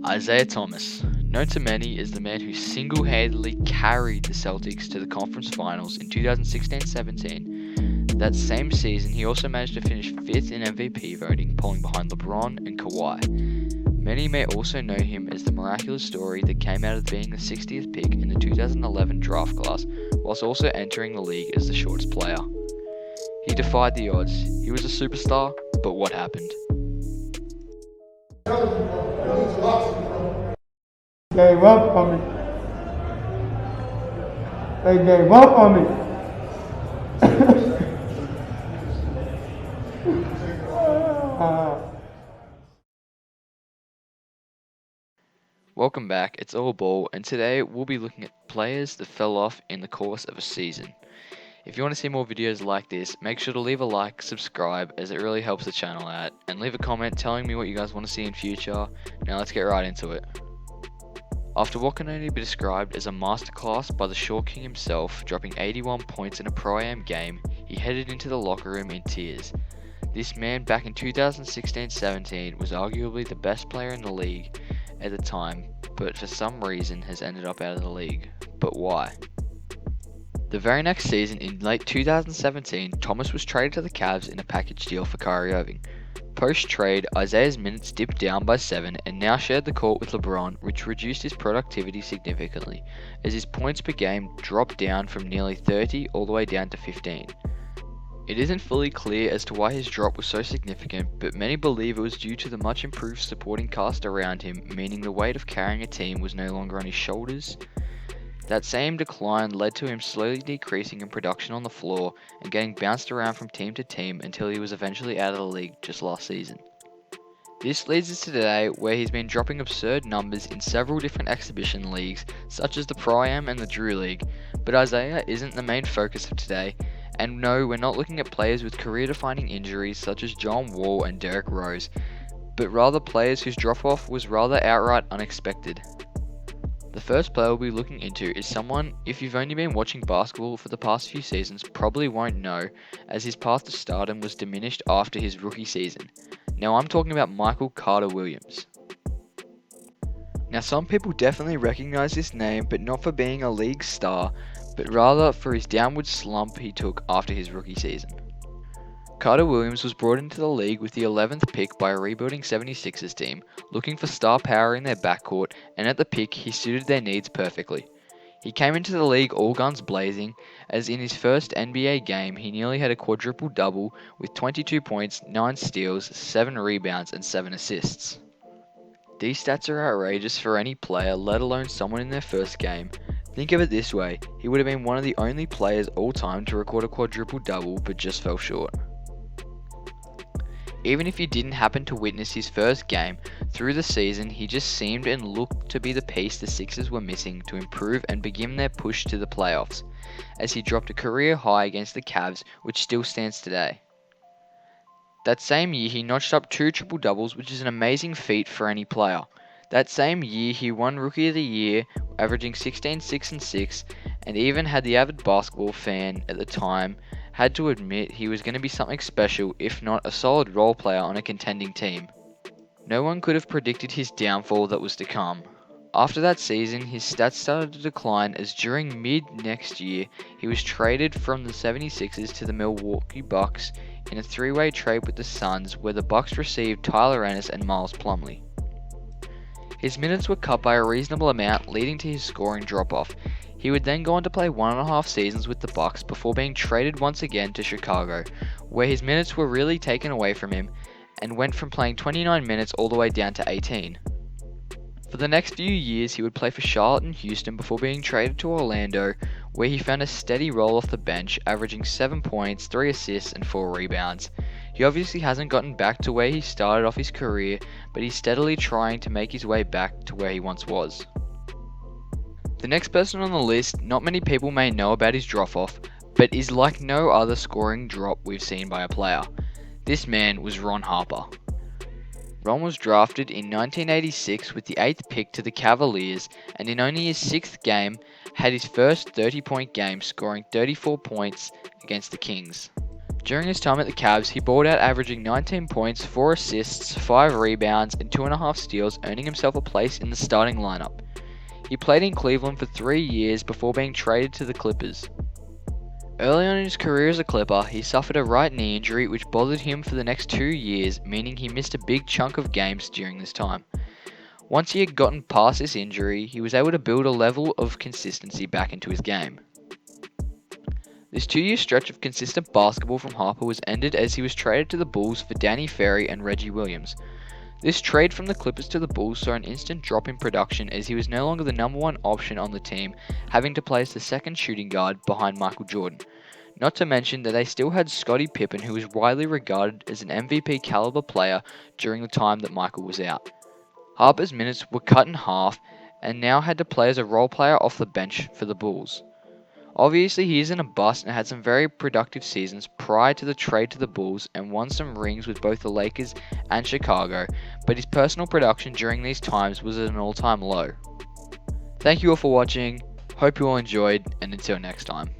Isaiah Thomas, known to many as the man who single-handedly carried the Celtics to the conference finals in 2016-17. That same season, he also managed to finish 5th in MVP voting, polling behind LeBron and Kawhi. Many may also know him as the miraculous story that came out of being the 60th pick in the 2011 draft class, whilst also entering the league as the shortest player. He defied the odds. He was a superstar, but what happened? Gave up on me. They gave up on me. Welcome back, it's All Ball, and today we'll be looking at players that fell off in the course of a season. If you want to see more videos like this, make sure to leave a like, subscribe, as it really helps the channel out, and leave a comment telling me what you guys want to see in future. Now let's get right into it. After what can only be described as a masterclass by the Short King himself, dropping 81 points in a Pro-Am game, he headed into the locker room in tears. This man back in 2016-17 was arguably the best player in the league at the time, but for some reason has ended up out of the league. But why? The very next season, in late 2017, Thomas was traded to the Cavs in a package deal for Kyrie Irving. Post-trade, Isaiah's minutes dipped down by 7 and now shared the court with LeBron, which reduced his productivity significantly, as his points per game dropped down from nearly 30 all the way down to 15. It isn't fully clear as to why his drop was so significant, but many believe it was due to the much improved supporting cast around him, meaning the weight of carrying a team was no longer on his shoulders. That same decline led to him slowly decreasing in production on the floor and getting bounced around from team to team until he was eventually out of the league just last season. This leads us to today, where he's been dropping absurd numbers in several different exhibition leagues such as the Pro-Am and the Drew League, but Isaiah isn't the main focus of today, and no, we're not looking at players with career-defining injuries such as John Wall and Derrick Rose, but rather players whose drop-off was rather outright unexpected. The first player we'll be looking into is someone, if you've only been watching basketball for the past few seasons, probably won't know, as his path to stardom was diminished after his rookie season. Now I'm talking about Michael Carter Williams. Now some people definitely recognize this name, but not for being a league star, but rather for his downward slump he took after his rookie season. Carter Williams was brought into the league with the 11th pick by a rebuilding 76ers team, looking for star power in their backcourt, and at the pick he suited their needs perfectly. He came into the league all guns blazing, as in his first NBA game he nearly had a quadruple-double with 22 points, 9 steals, 7 rebounds, and 7 assists. These stats are outrageous for any player, let alone someone in their first game. Think of it this way, he would have been one of the only players all time to record a quadruple-double but just fell short. Even if you didn't happen to witness his first game, through the season he just seemed and looked to be the piece the Sixers were missing to improve and begin their push to the playoffs, as he dropped a career high against the Cavs, which still stands today. That same year he notched up 2 triple-doubles, which is an amazing feat for any player. That same year he won Rookie of the Year, averaging 16, 6 and 6, and even had the avid basketball fan at the time had to admit he was going to be something special, if not a solid role player on a contending team. No one could have predicted his downfall that was to come. After that season, his stats started to decline, as during mid-next year, he was traded from the 76ers to the Milwaukee Bucks in a 3-way trade with the Suns, where the Bucks received Tyler Ennis and Miles Plumlee. His minutes were cut by a reasonable amount, leading to his scoring drop-off. He would then go on to play 1.5 seasons with the Bucks before being traded once again to Chicago, where his minutes were really taken away from him and went from playing 29 minutes all the way down to 18. For the next few years he would play for Charlotte and Houston before being traded to Orlando, where he found a steady role off the bench, averaging 7 points, 3 assists and 4 rebounds. He obviously hasn't gotten back to where he started off his career, but he's steadily trying to make his way back to where he once was. The next person on the list, not many people may know about his drop-off, but is like no other scoring drop we've seen by a player. This man was Ron Harper. Ron was drafted in 1986 with the 8th pick to the Cavaliers, and in only his 6th game had his first 30-point game, scoring 34 points against the Kings. During his time at the Cavs, he balled out averaging 19 points, 4 assists, 5 rebounds, and 2.5 steals, earning himself a place in the starting lineup. He played in Cleveland for 3 years before being traded to the Clippers. Early on in his career as a Clipper, he suffered a right knee injury which bothered him for the next 2 years, meaning he missed a big chunk of games during this time. Once he had gotten past this injury, he was able to build a level of consistency back into his game. This 2-year stretch of consistent basketball from Harper was ended as he was traded to the Bulls for Danny Ferry and Reggie Williams. This trade from the Clippers to the Bulls saw an instant drop in production as he was no longer the number one option on the team, having to play as the second shooting guard behind Michael Jordan. Not to mention that they still had Scottie Pippen, who was widely regarded as an MVP caliber player during the time that Michael was out. Harper's minutes were cut in half and now had to play as a role player off the bench for the Bulls. Obviously, he isn't a bust and had some very productive seasons prior to the trade to the Bulls and won some rings with both the Lakers and Chicago, but his personal production during these times was at an all-time low. Thank you all for watching, hope you all enjoyed, and until next time.